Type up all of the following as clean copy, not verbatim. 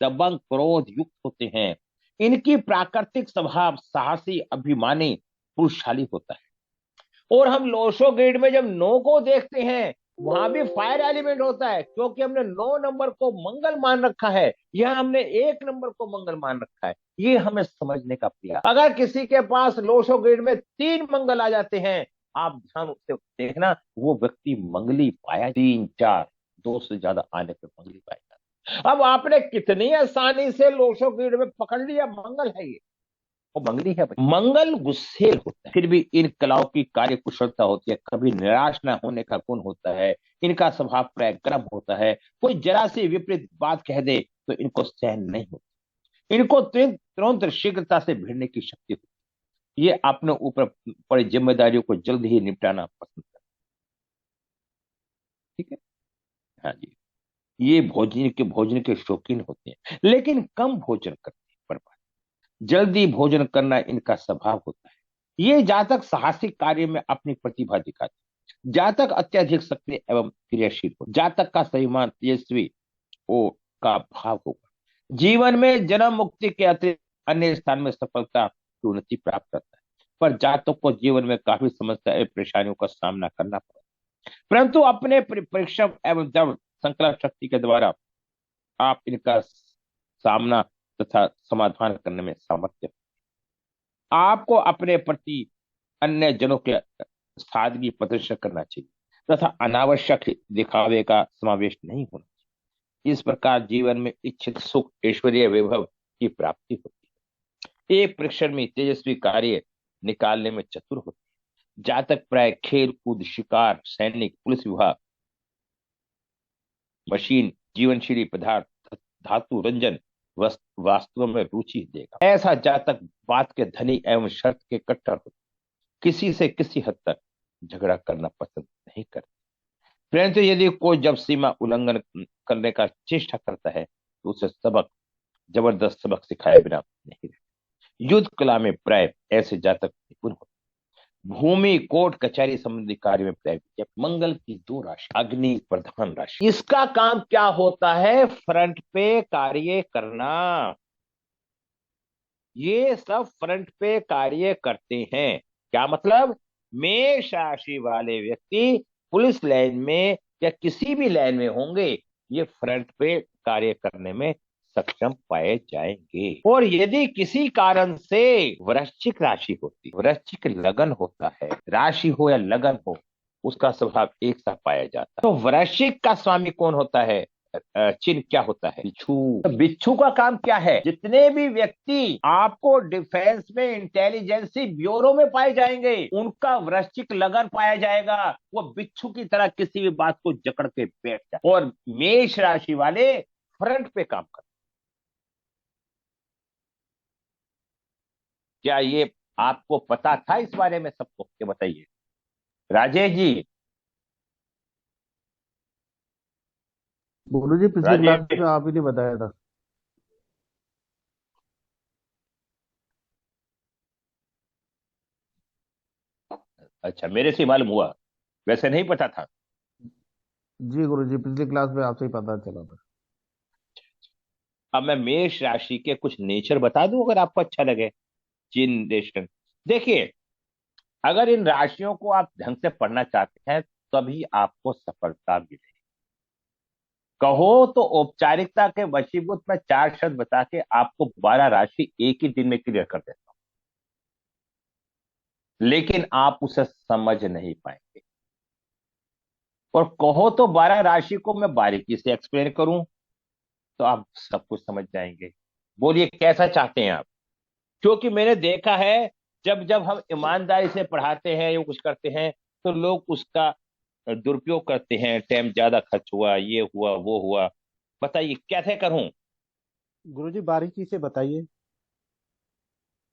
दबंग क्रोध युक्त होते हैं। इनकी प्राकृतिक स्वभाव साहसी अभिमानी पुरुषशाली होता है। और हम लोशो ग्रिड में जब नो को देखते हैं, वहां भी फायर एलिमेंट होता है, क्योंकि हमने 9 नंबर को मंगल मान रखा है, यहां हमने 1 नंबर को मंगल मान रखा है। ये हमें समझने का प्रयास। अगर किसी के पास लोशो ग्रिड में 3 मंगल आ जाते हैं, आप ध्यान से देखना, वो व्यक्ति मंगली पाया। 3 4 2 से ज्यादा आने पर मंगली पाया जाता है। अब आपने कितनी आसानी से लोशो ग्रिड में पकड़ लिया, मंगल है ये, वो मंगली है भाई। मंगल गुस्सेल होता है, फिर भी इन कलाओं की कार्य कुशलता होती है, कभी निराश ना होने का गुण होता है। इनका स्वभाव प्राय गर्म होता है। कोई जरा सी विपरीत बात कह दे तो इनको सहन नहीं होता। इनको तुरंत तुरंत शीघ्रता से भिड़ने की शक्ति होती है। ये अपने ऊपर पड़ी जिम्मेदारियों को जल्द ही निपटाना पसंद करते हैं। ठीक है। हाँ जी। ये भोजन के शौकीन होते हैं, लेकिन कम भोजन करते हैं। पर जल्दी भोजन करना इनका स्वभाव होता है। ये जातक साहसिक कार्य में अपनी प्रतिभा दिखाते हैं। जातक अत्यधिक सक्रिय एवं क्रियाशील हो। जातक का सहीमान तेजस्वी ओ का भाव होगा। जीवन में जन्म मुक्ति के अतिरिक्त अन्य स्थान में सफलता की उन्नति प्राप्त करता है। पर जातक को जीवन में काफी समस्या एवं परेशानियों का सामना करना पड़ता है, परंतु अपने परिश्रम एवं दृढ़ संकल्प शक्ति के द्वारा आप इनका सामना तथा समाधान करने में सामर्थ्य। आपको अपने प्रति अन्य जनों के सादगी प्रदर्शन करना चाहिए तथा अनावश्यक दिखावे का समावेश नहीं होना चाहिए। इस प्रकार जीवन में इच्छित सुख ऐश्वर्य वैभव की प्राप्ति होती है। एक परीक्षण में तेजस्वी कार्य निकालने में चतुर होते हैं। जातक प्राय खेल कूद शिकार सैनिक पुलिस विभाग मशीन जीवनशीली पदार्थ धातु रंजन वास्तव में रुचि देगा। ऐसा जातक बात के धनी एवं शर्त के कट्टर होते, किसी से किसी हद तक झगड़ा करना पसंद नहीं करते। परंतु यदि कोई जब सीमा उल्लंघन करने का चेष्टा करता है तो उसे जबरदस्त सबक सिखाए बिना नहीं रहते। युद्ध कला में प्राय ऐसे जातक निपुण होते। भूमि कोर्ट कचहरी संबंधी कार्य में प्राय मंगल की 2 राशि अग्नि प्रधान राशि। इसका काम क्या होता है? फ्रंट पे कार्य करना। ये सब फ्रंट पे कार्य करते हैं। क्या मतलब? मेष राशि वाले व्यक्ति पुलिस लाइन में या किसी भी लाइन में होंगे, ये फ्रंट पे कार्य करने में सक्षम पाए जाएंगे। और यदि किसी कारण से वृश्चिक राशि होती, वृश्चिक लगन होता है, राशि हो या लगन हो, उसका स्वभाव एक सा पाया जाता है। तो वृश्चिक का स्वामी कौन होता है? चिन्ह क्या होता है? बिच्छू। तो बिच्छू का काम क्या है? जितने भी व्यक्ति आपको डिफेंस में इंटेलिजेंसी ब्यूरो में पाए जाएंगे, उनका वृश्चिक लगन पाया जाएगा। वो बिच्छू की तरह किसी भी बात को जकड़ के बैठ जाए। और मेष राशि वाले फ्रंट पे काम करते। क्या ये आपको पता था इस बारे में सबको? ये बताइए राजेश जी। गुरु जी पिछली क्लास राजेश, में आप ही ने बताया था। अच्छा, मेरे से मालूम हुआ, वैसे नहीं पता था। जी गुरु जी पिछली क्लास में आपसे ही पता चला था। अब मैं मेष राशि के कुछ नेचर बता दूं अगर आपको अच्छा लगे। जनरेशन, देखिए, अगर इन राशियों को आप ढंग से पढ़ना चाहते हैं तभी आपको सफलता मिले। कहो तो औपचारिकता के वशीभूत में 4 शब्द बता के आपको 12 राशि एक ही दिन में क्लियर कर देता हूं, लेकिन आप उसे समझ नहीं पाएंगे। और कहो तो 12 राशि को मैं बारीकी से एक्सप्लेन करूं तो आप सब कुछ समझ जाएंगे। बोलिए कैसा चाहते हैं आप? क्योंकि मैंने देखा है, जब जब हम ईमानदारी से पढ़ाते हैं या कुछ करते हैं, तो लोग उसका दुरुपयोग करते हैं। टाइम ज्यादा खर्च हुआ, ये हुआ वो हुआ। बताइए कैसे करूं? गुरु जी बारीकी से बताइए।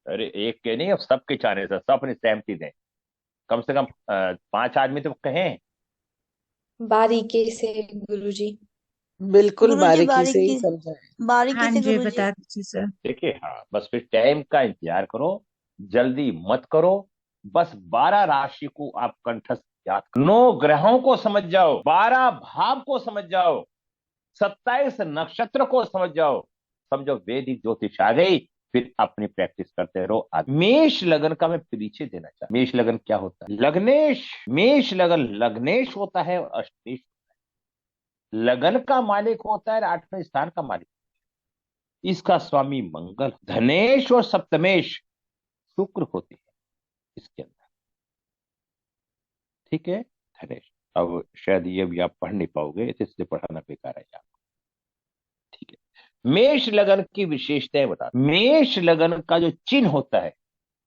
अरे एक के नहीं, अब सबके चाहने से सब अपनी सहमति दें। कम से कम 5 आदमी तो कहें। बारीकी से गुरुजी। बिल्कुल गुरुजी बारीकी से ही बारीकी, समझाए। बारीकी हाँ से जी गुरुजी। बता दीजिए सर। देखिए, हाँ, बस फिर टाइम का इंतजार करो, जल्दी मत करो। बस 12 राशि को आप कंठस्थ याद करो। 9 ग्रहों को समझ जाओ, 12 भाव को समझ जाओ, 27 नक्षत्र को समझ जाओ। समझो वैदिक ज्योतिष आ गई, फिर अपनी प्रैक्टिस करते रहो। मेष लगन का मैं परिचय देना चाहता हूं। मेष लगन क्या होता है? लग्नेश, मेष लगन लग्नेश होता है और अष्टनेश। लगन का मालिक होता है और आठवें स्थान का मालिक, इसका स्वामी मंगल। धनेश और सप्तमेश शुक्र होते हैं इसके अंदर, ठीक है। धनेश, अब शायद ये भी आप पढ़ नहीं पाओगे, इसलिए पढ़ाना बेकार है आपको, ठीक है। मेष लगन की विशेषताएं बता। मेष लगन का जो चिन्ह होता है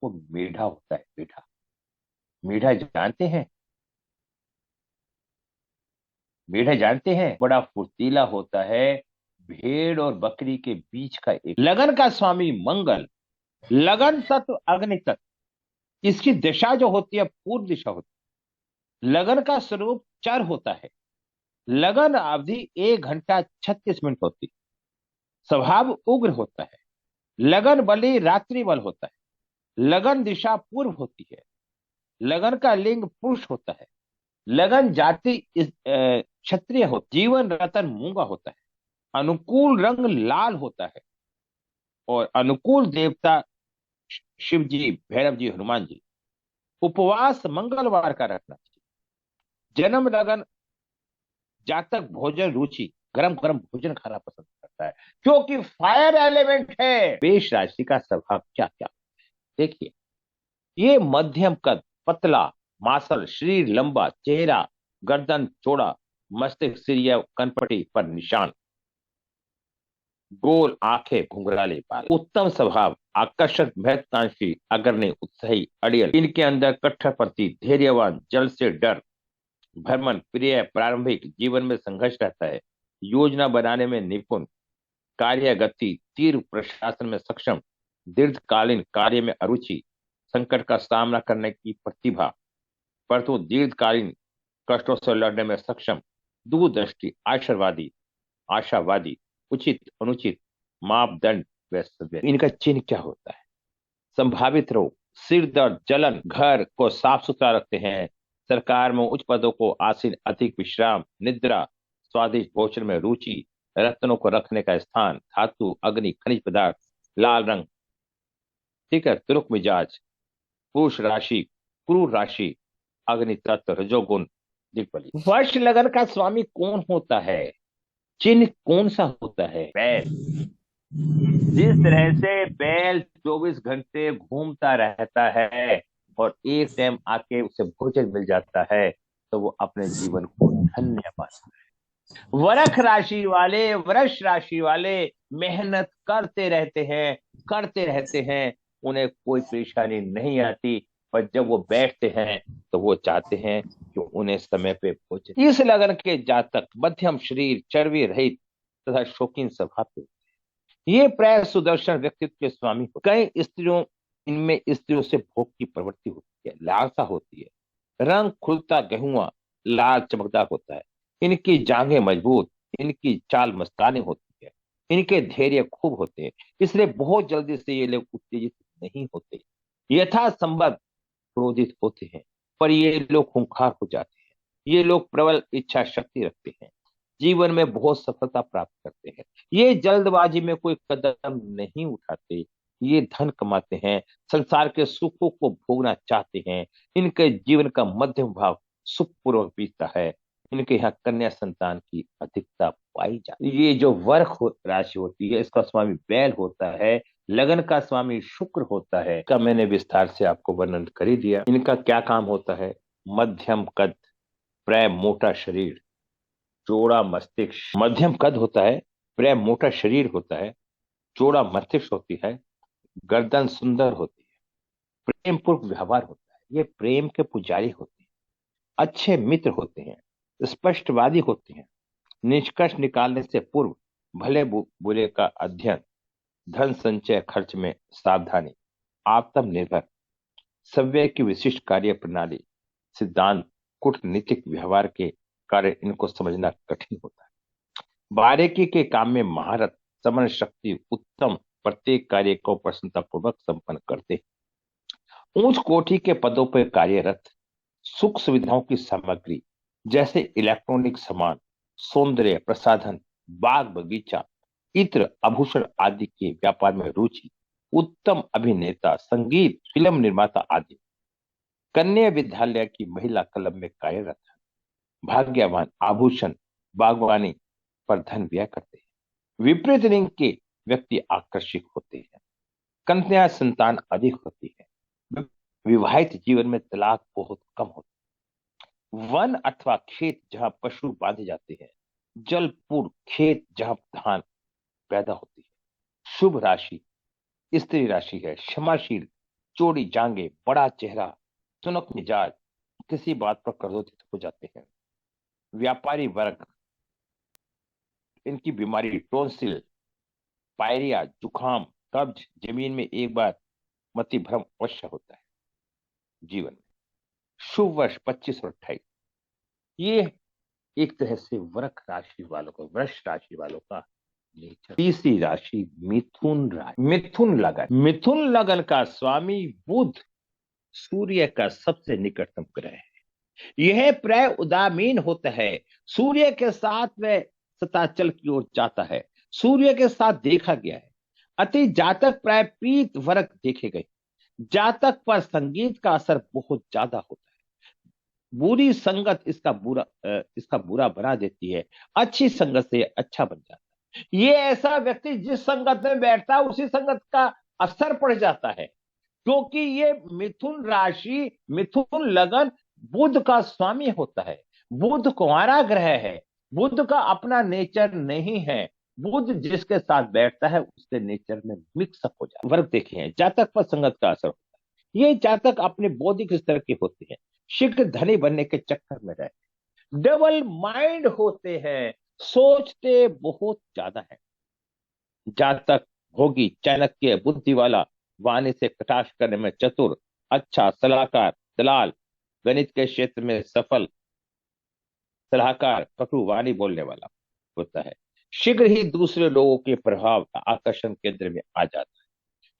वो मेढा होता है। मेढा, मेढा जानते हैं? मेढा जानते हैं? बड़ा फुर्तीला होता है, भेड़ और बकरी के बीच का एक। लगन का स्वामी मंगल, लगन तत्व अग्नि तत्व, इसकी दिशा जो होती है पूर्व दिशा होती है। लगन का स्वरूप चर होता है। लगन अवधि 1 घंटा 36 मिनट होती है। स्वभाव उग्र होता है। लगन बलि रात्रि बल होता है। लगन दिशा पूर्व होती है। लगन का लिंग पुरुष होता है। लगन जाति क्षत्रिय हो। जीवन रतन मूंगा होता है। अनुकूल रंग लाल होता है और अनुकूल देवता शिव जी, भैरव जी, हनुमान जी। उपवास मंगलवार का रखना चाहिए। जन्म लगन जातक भोजन रुचि, गरम गरम भोजन खाना पसंद करता है क्योंकि फायर एलिमेंट है। मेष राशि का स्वभाव क्या क्या, देखिए। ये मध्यम कद, पतला, मांसल शरीर, लंबा चेहरा, गर्दन चौड़ा, मस्तिष्क सिरिया कनपटी पर निशान, गोल आंखें, घुंघराले बाल। उत्तम स्वभाव, आकर्षक, महत्वाकांक्षी, अग्रणी, उत्साही, अड़ियल। इनके अंदर कट्टरपंथी, धैर्यवान, जल से डर, भ्रमण प्रिय, प्रारंभिक जीवन में संघर्ष रहता है, योजना बनाने में निपुण, कार्य गति, तीव्र प्रशासन में सक्षम, दीर्घकालीन कार्य में अरुचि, संकट का सामना करने की प्रतिभा, परंतु दीर्घकालीन कष्टों से लड़ने में सक्षम, दूरदृष्टि, आशावादी, आशावादी, उचित अनुचित मापदंड व सभ्य। इनका चिन्ह क्या होता है? संभावित रोग, सिर दर्द, जलन, घर को साफ सुथरा रखते हैं, सरकार में उच्च पदों को आसीन, अधिक विश्राम, निद्रा, स्वादिष्ट भोजन में रुचि, रत्नों को रखने का स्थान, धातु, अग्नि, खनिज पदार्थ, लाल रंग, ठीक है। तुरुक मिजाज, पुरुष राशि, क्रूर राशि, अग्नि तत्व, रजोगुण, दिग्बली। वर्ष लगन का स्वामी कौन होता है? चिन्ह कौन सा होता है? बैल। जिस तरह से बैल 24 घंटे घूमता रहता है और एक टाइम आके उसे भोजन मिल जाता है तो वो अपने जीवन को धन्य मानता है। वृष राशि वाले मेहनत करते रहते हैं, उन्हें कोई परेशानी नहीं आती, पर जब वो बैठते हैं तो वो चाहते हैं कि उन्हें समय पे भोजन। इस लगन के जातक मध्यम शरीर, चर्बी रहित तथा शौकीन स्वभाव के, ये प्राय सुदर्शन व्यक्तित्व के स्वामी हो। कई स्त्रियों, इनमें स्त्रियों से भोग की प्रवृत्ति होती है, लालसा होती है। रंग खुलता गेहुआ लाल चमकदार होता है। इनकी जांघें मजबूत, इनकी चाल मस्तानी होती है, इनके धैर्य खूब होते हैं, इसलिए बहुत जल्दी से ये लोग उत्तेजित नहीं होते, यथासंभव क्रोधित होते हैं, पर ये लोग खूंखार हो जाते हैं। ये लोग प्रबल इच्छा शक्ति रखते हैं, जीवन में बहुत सफलता प्राप्त करते हैं। ये जल्दबाजी में कोई कदम नहीं उठाते, ये धन कमाते हैं, संसार के सुखों को भोगना चाहते हैं। इनके जीवन का मध्यम भाव सुखपूर्वक बीतता है। इनके यहाँ कन्या संतान की अधिकता पाई जाती है। ये जो राशि होती है, इसका स्वामी बैल होता है। लगन का स्वामी शुक्र होता है, का मैंने विस्तार से आपको वर्णन कर ही दिया। इनका क्या काम होता है? मध्यम कद, प्राय मोटा शरीर, चौड़ा मस्तिष्क। मध्यम कद होता है, प्राय मोटा शरीर होता है, चौड़ा मस्तिष्क होती है, गर्दन सुंदर होती है, प्रेम पूर्वक व्यवहार होता है। ये प्रेम के पुजारी होते हैं, अच्छे मित्र होते हैं, स्पष्टवादी होते हैं, निष्कर्ष निकालने से पूर्व भले बुरे का अध्ययन, धन संचय खर्च में सावधानी, आत्मनिर्भर, सव्य की विशिष्ट कार्य प्रणाली, सिद्धांत, कूटनीतिक व्यवहार के कार्य इनको समझना कठिन होता है। बारीकी के काम में महारत, समरण शक्ति उत्तम, प्रत्येक कार्य को प्रसन्नतापूर्वक संपन्न करते, उच्च कोटि के पदों पर कार्यरत, सुख सुविधाओं की सामग्री जैसे इलेक्ट्रॉनिक सामान, सौंदर्य प्रसाधन, बाग बगीचा इत्र आभूषण आदि के व्यापार में रुचि, उत्तम अभिनेता, संगीत, फिल्म निर्माता आदि। कन्या विद्यालय की महिला क्लब में कार्यरत है। भाग्यवान, आभूषण, बागवानी पर धन व्यय करते हैं। विपरीत लिंग के व्यक्ति आकर्षक होते हैं। कन्या संतान अधिक होती है। विवाहित जीवन में तलाक बहुत कम होती है। वन अथवा खेत जहां पशु बांधे जाते हैं। जलपूर्ण खेत जहां धान पैदा होती है। शुभ राशि स्त्री राशि है। क्षमाशील, चौड़ी जांघें, बड़ा चेहरा, तुनक मिजाज, किसी बात पर क्रोधित हो जाते हैं। व्यापारी वर्ग, इनकी बीमारी टोंसिल, पायरिया, जुखाम, कब्ज, जमीन में एक बार मति भ्रम अवश्य होता है जीवन में। शुभ वर्ष 25 और 28। ये एक तरह से वृष राशि वालों का नेचर। तीसरी राशि मिथुन राशि। मिथुन लगन का स्वामी बुध सूर्य का सबसे निकटतम ग्रह है। यह प्राय उदामीन होता है। सूर्य के साथ वह सताचल की ओर जाता है। सूर्य के साथ देखा गया है। अति जातक प्राय पीत वर्ग देखे गए। जातक पर संगीत का असर बहुत ज्यादा होता है। बुरी संगत इसका बुरा बना देती है। अच्छी संगत से अच्छा बन जाता है। ये ऐसा व्यक्ति जिस संगत में बैठता है उसी संगत का असर पड़ जाता है, क्योंकि ये मिथुन राशि, मिथुन लगन बुध का स्वामी होता है। बुध कुंवारा ग्रह है। बुध का अपना नेचर नहीं है। बुध जिसके साथ बैठता है उसके नेचर में मिक्सअप हो जाता है। वर्ग देखिए, जातक पर संगत का असर होता है। ये जातक अपने बौद्धिक स्तर के होते हैं। शीघ्र धनी बनने के चक्कर में रहते, डबल माइंड होते हैं, सोचते बहुत ज्यादा है। जातक भोगी, चाणक्य, बुद्धि वाला, वाणी से कटाक्ष करने में चतुर, अच्छा सलाहकार, दलाल, गणित के क्षेत्र में सफल सलाहकार, कटु वाणी बोलने वाला होता है। शीघ्र ही दूसरे लोगों के प्रभाव आकर्षण केंद्र में आ जाता है।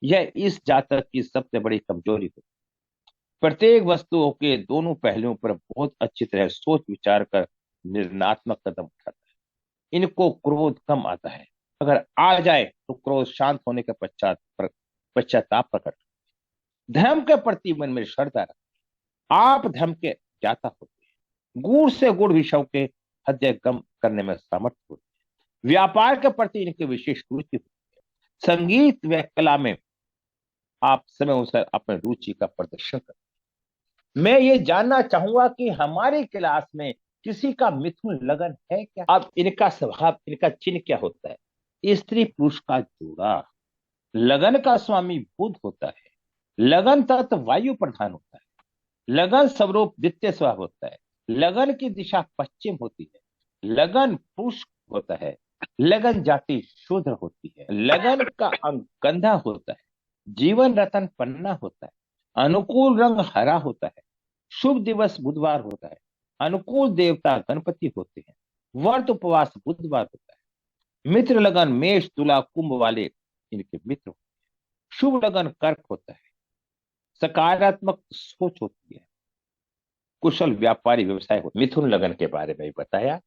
यह इस जातक की सबसे बड़ी कमजोरी होती है। प्रत्येक वस्तुओं के दोनों पहलुओं पर बहुत अच्छी तरह सोच विचार कर निर्णयात्मक कदम उठाता है। इनको क्रोध कम आता है। अगर आ जाए तो क्रोध शांत होने के पश्चाताप प्रकट। धर्म के प्रति मन में श्रद्धा रखते। आप धर्म के ज्ञाता होते हैं। गुड़ से गुड़ विषयों के हृदय गम करने में समर्थ होते हैं। व्यापार के प्रति इनकी विशेष रुचि होती है। संगीत व कला में आप समय अनुसार अपने रुचि का प्रदर्शन करते हैं। मैं ये जानना चाहूंगा कि हमारी क्लास में किसी का मिथुन लगन है क्या? अब इनका स्वभाव, इनका चिन्ह क्या होता है? स्त्री पुरुष का जोड़ा। लगन का स्वामी बुध होता है। लगन तत्व वायु प्रधान होता है। लगन स्वरूप द्वितीय स्वभाव होता है। लगन की दिशा पश्चिम होती है। लगन पुरुष होता है। लगन जाति शूद्र होती है। लगन का अंग कंधा होता है। जीवन रतन पन्ना होता है। अनुकूल रंग हरा होता है। शुभ दिवस बुधवार होता है। अनुकूल देवता गणपति होते हैं। व्रत उपवास बुधवार होता है। मित्र लगन मेष, तुला, कुंभ वाले इनके मित्र होते हैं। शुभ लगन कर्क होता है। सकारात्मक सोच होती है। कुशल व्यापारी व्यवसाय हो। मिथुन लगन के बारे में बताया।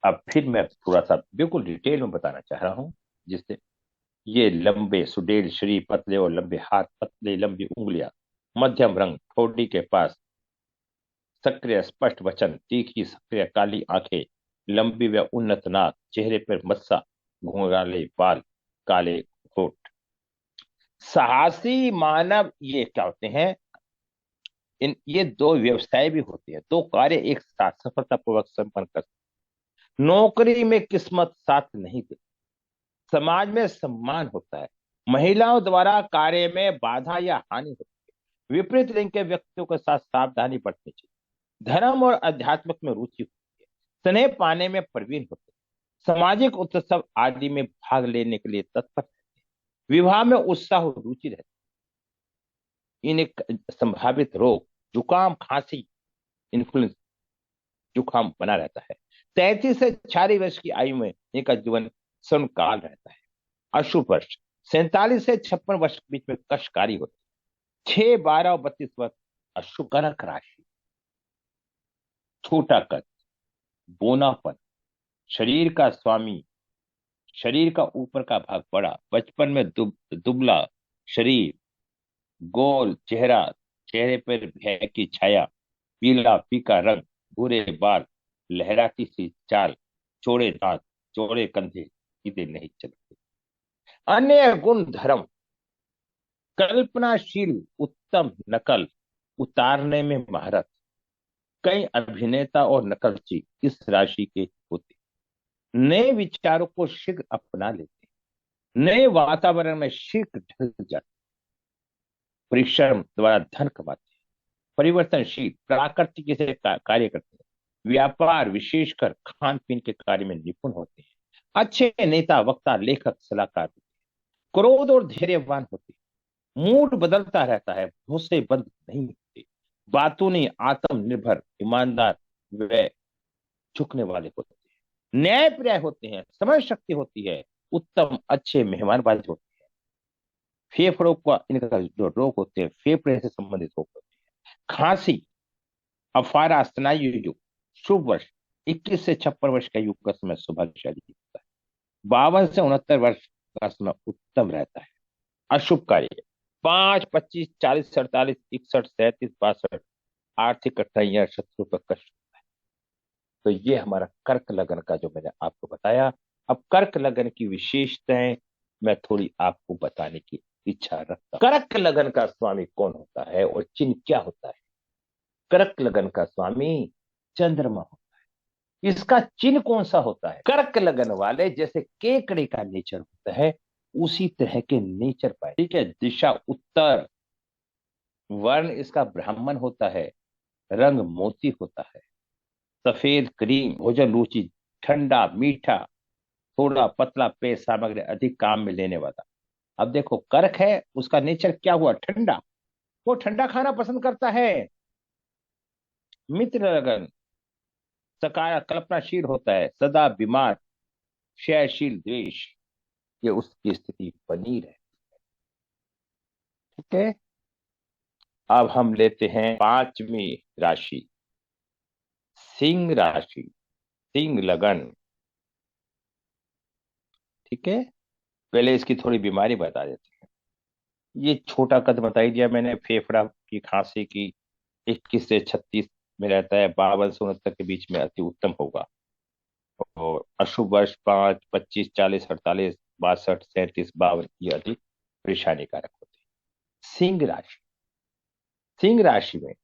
अब फिर मैं थोड़ा सा बिल्कुल डिटेल में बताना चाह रहा हूं, जिससे ये लंबे सुडौल शरीर, पतले और लंबे हाथ, पतले लंबी उंगलियां, मध्यम रंग, ठोड़ी के पास सक्रिय स्पष्ट वचन, तीखी सक्रिय काली आंखें, लंबी व उन्नत नाक, चेहरे पर मस्सा, घुंघराले बाल, काले होठ। साहसी मानव ये क्या होते हैं? ये दो व्यवसाय भी होते हैं। दो कार्य एक साथ सफलतापूर्वक संपन्न कर सकते। नौकरी में किस्मत साथ नहीं देती। समाज में सम्मान होता है। महिलाओं द्वारा कार्य में बाधा या हानि होती है। विपरीत लिंग के व्यक्तियों के साथ सावधानी बरतनी चाहिए। धर्म और अध्यात्म में रुचि होती है। स्नेह पाने में प्रवीण होते हैं। सामाजिक उत्सव आदि में भाग लेने के लिए तत्पर रहते हैं। विवाह में उत्साह और रुचि रहती है। इन्हें संभावित रोग, जुकाम, खांसी, इन्फ्लुएंजा, जुकाम बना रहता है। 33 से 46 वर्ष की आयु में इनका जीवन स्वर्ण काल रहता है। अशुभ वर्ष 47 से 56 वर्ष के बीच में कष्टकारी होते हैं। 6, 12 और 32 वर्ष अशुभ। कर्क राशि, छोटा कद, बोनापन, शरीर का स्वामी शरीर का ऊपर का भाग बड़ा, बचपन में दुबला शरीर, गोल चेहरा, चेहरे पर भय की छाया, पीला फीका रंग, भूरे बाल, लहराती सी चाल, चौड़े दांत, चौड़े कंधे, सीधे नहीं चलते। अन्य गुण धर्म, कल्पनाशील, उत्तम नकल उतारने में महारत। कई अभिनेता और नकलची इस राशि के होते, नए विचारों को शीघ्र अपना लेते, नए वातावरण में शीघ्र ढल जाते, परिश्रम द्वारा धन कमाते, परिवर्तनशील, प्राकृतिक से कार्य करते हैं, व्यापार विशेषकर खान पीन के कार्य में निपुण होते हैं, अच्छे नेता, वक्ता, लेखक, सलाहकार होते हैं, क्रोध और धैर्यवान होते हैं, मूड बदलता रहता है, भरोसेमंद नहीं होते, बातूनी, आत्मनिर्भर, ईमानदार व झुकने वाले होते हैं, न्यायप्रिय होते हैं, समझ शक्ति होती है, उत्तम अच्छे मेहमानबाज होते हैं, फेफड़ों का इनका जो रोग होते हैं फेफड़े से संबंधित रोग होते हैं, खांसी, अफारा, स्नायु युग, शुभ वर्ष 21 से 56 वर्ष का युग का समय सौभाग्यशाली होता है, 52 से 69 वर्ष का समय उत्तम रहता है, अशुभ कार्य 5, 25, 40, 48, 61, 37, 62, आर्थिक कठिनाइयां, शत्रु पर कष्ट होता है। तो ये हमारा कर्क लगन का जो मैंने आपको बताया। अब कर्क लगन की विशेषताएं मैं थोड़ी आपको बताने की इच्छा रखता हूं। कर्क लगन का स्वामी कौन होता है और चिन्ह क्या होता है? कर्क लगन का स्वामी चंद्रमा होता है। इसका चिन्ह कौन सा होता है? कर्क लगन वाले जैसे केकड़े का नेचर होता है उसी तरह के नेचर पाए, ठीक है। दिशा उत्तर, वर्ण इसका ब्राह्मण होता है, रंग मोती होता है, सफेद क्रीम, भोजन रुचि, ठंडा मीठा, थोड़ा पतला पेय सामग्री, अधिक काम में लेने वाला। अब देखो कर्क है, उसका नेचर क्या हुआ? ठंडा, वो ठंडा खाना पसंद करता है। मित्र लगन सकारा कल्पनाशील होता है, सदा बीमार, क्षयशील, द्वेष, ये उसकी स्थिति बनी रहे, ठीक है। अब हम लेते हैं पांचवी राशि, सिंह राशि, सिंह लगन, ठीक है। पहले इसकी थोड़ी बीमारी बता देते हैं। ये छोटा कद बता ही दिया मैंने, फेफड़ा की खांसी की, 21 से 36 में रहता है, 52 से 69 के बीच में अति उत्तम होगा। और अशुभ वर्ष 5, 25, 40, 48, 62, 37, 52 ये अति परेशानी कारक होते हैं। सिंह राशि, सिंह राशि में,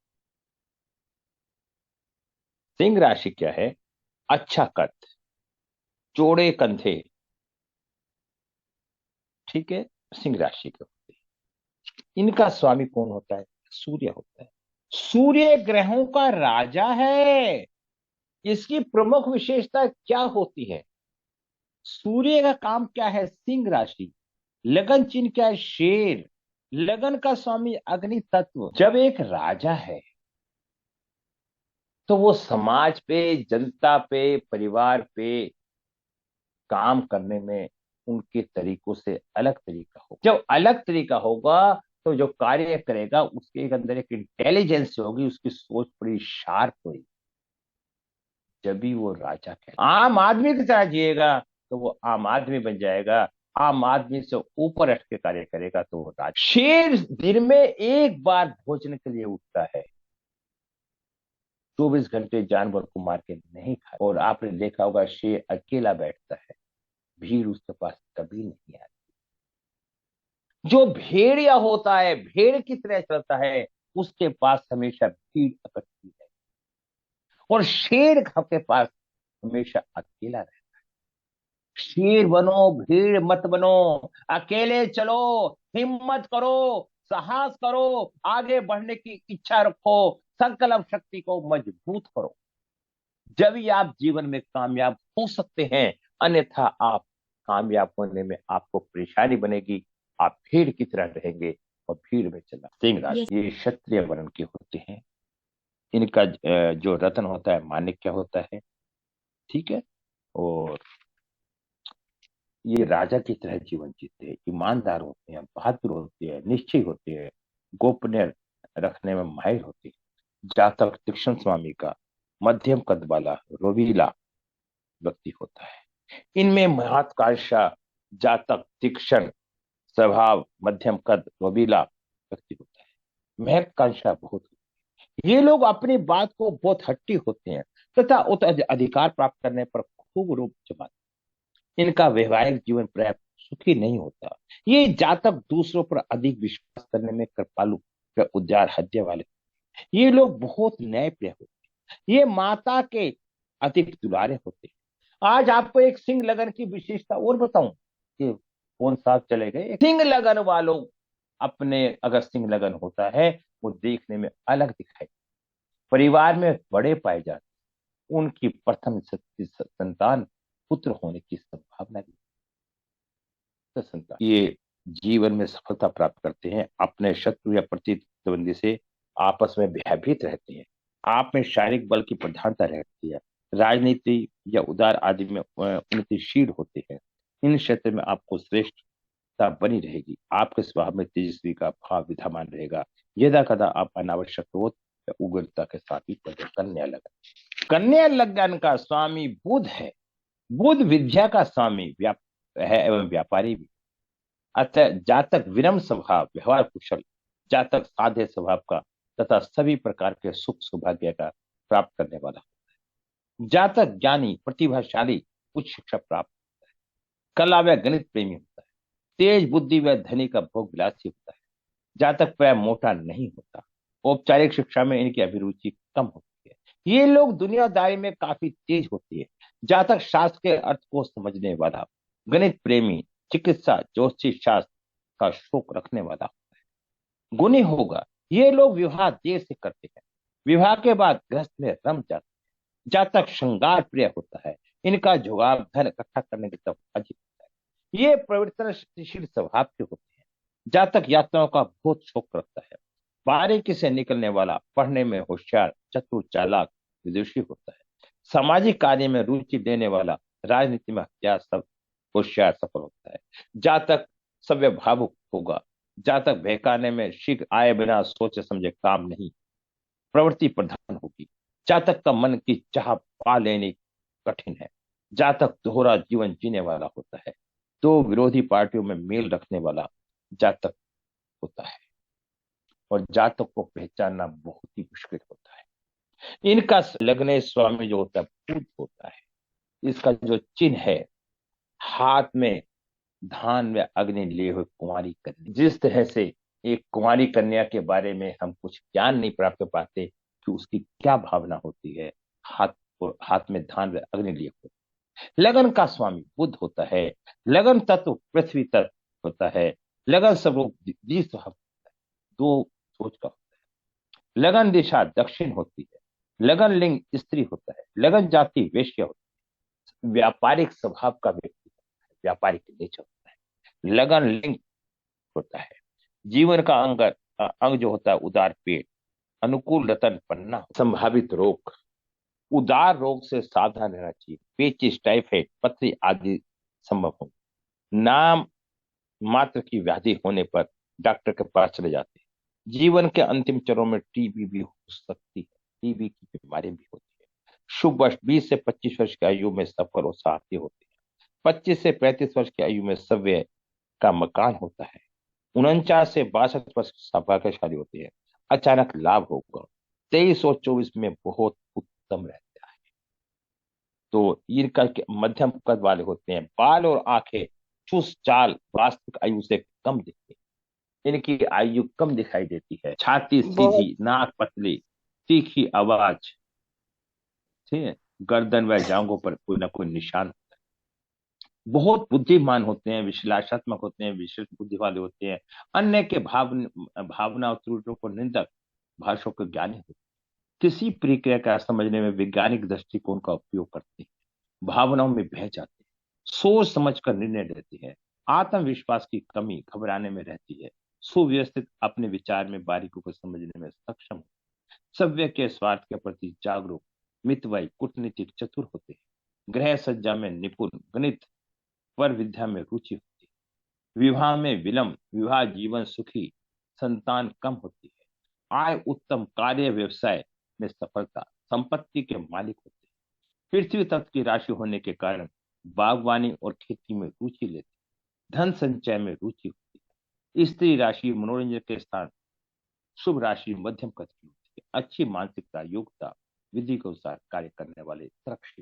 सिंह राशि क्या है? अच्छा कद, चौड़े कंधे, ठीक है, सिंह राशि के होते हैं। इनका स्वामी कौन होता है? सूर्य होता है। सूर्य ग्रहों का राजा है। इसकी प्रमुख विशेषता क्या होती है? सूर्य का काम क्या है? सिंह राशि, लगन चिन्ह क्या है? शेर, लगन का स्वामी अग्नि तत्व। जब एक राजा है तो वो समाज पे, जनता पे, परिवार पे काम करने में उनके तरीकों से अलग तरीका हो। जब अलग तरीका होगा तो जो कार्य करेगा उसके अंदर एक इंटेलिजेंस होगी, उसकी सोच बड़ी शार्प होगी, जब भी वो राजा है। आम आदमी की तरह जिएगा तो वो आम आदमी बन जाएगा, आम आदमी से ऊपर हट के कार्य करेगा तो वो राजा। शेर दिन में एक बार भोजन के लिए उठता है, 24 घंटे जानवर को मार के नहीं खा। और आपने देखा होगा शेर अकेला बैठता है, भीड़ उसके पास कभी नहीं आती। जो भेड़िया होता है, भेड़ की तरह चलता है, उसके पास हमेशा भीड़ इकट्ठी है। और शेर के पास हमेशा अकेला रहता है। शेर बनो, भीड़ मत बनो, अकेले चलो, हिम्मत करो, साहस करो, आगे बढ़ने की इच्छा रखो, संकल्प शक्ति को मजबूत करो, जब ही आप जीवन में कामयाब हो सकते हैं। अन्यथा आप कामयाब होने में आपको परेशानी बनेगी, आप भीड़ की तरह रहेंगे और भीड़ में चलना। सिंह राशि ये क्षत्रिय वर्ण के होते हैं। इनका जो रत्न होता है माणिक्य होता है, ठीक है। और ये राजा की तरह जीवन जीते हैं, ईमानदार होते हैं, बहादुर होते हैं, निश्चय होते हैं, गोपनीय रखने में माहिर होते हैं। जातक तीक्ष्ण स्वामी का मध्यम कद वाला रोवीला व्यक्ति होता है। इनमें महत्वाकांक्षा, जातक, तीक्ष्ण स्वभाव, मध्यम कद, रवीला व्यक्ति होता है। महत्वाकांक्षा बहुत होती है। ये लोग अपनी बात को बहुत हट्टी होते हैं तथा उच्च अधिकार प्राप्त करने पर खूब रूप जमाते हैं। इनका वैवाहिक जीवन प्राय सुखी नहीं होता। ये जातक दूसरों पर अधिक विश्वास करने में कृपालु व उदार हृदय वाले। ये लोग बहुत न्यायप्रिय होते हैं। ये माता के अधिक दुलारे होते हैं। आज आपको एक सिंह लगन की विशेषता और बताऊं कि कौन साथ चले गए। सिंह लगन वालों अपने अगर सिंह लगन होता है वो देखने में अलग दिखाई, परिवार में बड़े पाए जाते, उनकी प्रथम संतान पुत्र होने की संभावना भी संतान। ये जीवन में सफलता प्राप्त करते हैं, अपने शत्रु या प्रतिद्वंदी से आपस में भयभीत रहते हैं, आप में शारीरिक बल की प्रधानता रहती है, राजनीति या उदार आदि में उन्नतिशील होते हैं। इन क्षेत्र में आपको श्रेष्ठता बनी रहेगी। आपके स्वभाव में तेजस्वी का भाव विद्यमान रहेगा। यदा कदा आप अनावश्यक क्रोध या उग्रता के साथ ही कन्या लगन। कन्या लगन का स्वामी बुध है। बुध विद्या का स्वामी है एवं व्यापारी भी। अतः जातक विनम्र स्वभाव, व्यवहार कुशल, जातक साधे स्वभाव का तथा सभी प्रकार के सुख सौभाग्य का प्राप्त करने वाला, जातक ज्ञानी, प्रतिभाशाली, उच्च शिक्षा प्राप्त, कला व गणित प्रेमी होता है, तेज बुद्धि व धनी का भोग विलासी होता है, जातक प्राय मोटा नहीं होता, औपचारिक शिक्षा में इनकी अभिरुचि कम होती है। ये लोग दुनियादारी में काफी तेज होती है। जातक शास्त्र के अर्थ को समझने वाला, गणित प्रेमी, चिकित्सा, ज्योतिषी शास्त्र का शौक रखने वाला होता है, गुणी होगा। ये लोग विवाह देर से करते हैं, विवाह के बाद गृहस्थ में रम जाते हैं। जातक श्रृंगार प्रिय होता है, इनका झुकाव धन इकट्ठा करने की तरफ अधिक होता है। ये परिवर्तनशील स्वभाव के होते हैं। जातक यात्राओं का बहुत शौक रखता है, बारीकी से निकलने वाला, पढ़ने में होशियार, चतुर, चालाक, विदुषी होता है, सामाजिक कार्य में रुचि लेने वाला, राजनीति में हथियार सब होशियार सफल होता है। जातक सभ्य भावुक होगा, जातक बहकाने में शीघ्र आए बिना सोचे समझे काम नहीं, प्रवृत्ति प्रधान होगी। जातक का मन की चाह पा लेनी कठिन है। जातक दोहरा जीवन जीने वाला होता है, दो विरोधी पार्टियों में मेल रखने वाला जातक होता है, और जातक को पहचानना बहुत ही मुश्किल होता है। इनका लग्न स्वामी जो होता है बुध होता है। इसका जो चिन्ह है, हाथ में धान व अग्नि लिए हुए कुंवारी कन्या। जिस तरह से एक कुंवारी कन्या के बारे में हम कुछ ज्ञान नहीं प्राप्त कर पाते कि उसकी क्या भावना होती है, हाथ में धान व अग्नि लिए हुए। लगन का स्वामी बुध होता है। लगन तत्व पृथ्वी तत्व होता है। लगन स्वरूप द्विस्वभाव, दो सोच का होता है। लगन दिशा दक्षिण होती है। लगन लिंग स्त्री होता है। लगन जाति वैश्य होता है। व्यापारिक स्वभाव का व्यक्ति होता है, व्यापारिक नेचर होता है। लगन लिंग होता है। जीवन का अंग जो होता है उदार पेट, अनुकूल रतन पन्ना, संभावित रोग, उदार रोग से सावधान रहना चाहिए। पेचिश, टाइफाइड, पथरी आदि संभव हो। नाम मात्र की व्याधि होने पर डॉक्टर के पास चले जाते हैं। जीवन के अंतिम चरणों में टीबी भी हो सकती है, टीबी की बीमारी भी होती है। शुभ वर्ष 20 से 25 वर्ष की आयु में सफल और साथी होते हैं। 25 से 35 वर्ष की आयु में सव्य का मकान होता है। 49 से 62 वर्ष सौभाग्यशाली होते हैं, अचानक लाभ होगा। 23 और 24 में बहुत उत्तम रहता है। तो इनका मध्यम कद वाले होते हैं। बाल और आंखें चुस्त, चाल वास्तविक आयु से कम दिखती है, इनकी आयु कम दिखाई देती है। छाती बहुत सीधी, नाक पतली, तीखी आवाज, ठीक है, गर्दन व जांघों पर कोई ना कोई निशान। बहुत बुद्धिमान होते हैं, विश्लेषणात्मक होते हैं, विशेष बुद्धि वाले होते हैं। अन्य के भावना और त्रुटियों को निंदक, भाषाओं के ज्ञानी होते हैं। किसी प्रक्रिया का समझने में वैज्ञानिक दृष्टिकोण का उपयोग करते हैं। भावनाओं में बह जाते हैं, सोच समझ कर निर्णय लेते हैं। आत्मविश्वास की कमी, घबराने में रहती है। सुव्यवस्थित, अपने विचार में बारीकों को समझने में सक्षम, सभ्य के स्वार्थ के प्रति जागरूक, मितव्ययी, कूटनीतिक, चतुर होते हैं। गृह सज्जा में निपुण, गणित पर विद्या में रुचि होती है। विवाह में विलंब, विवाह जीवन सुखी, संतान कम होती है। आय उत्तम, कार्य व्यवसाय में सफलता, संपत्ति के मालिक होते हैं। पृथ्वी तत्व की राशि होने के कारण बागवानी और खेती में रुचि लेते हैं, धन संचय में रुचि होती है। स्त्री राशि मनोरंजन के स्थान, शुभ राशि मध्यम कद की होती है। अच्छी मानसिकता, योग्यता, विधि के अनुसार कार्य करने वाले सुरक्षित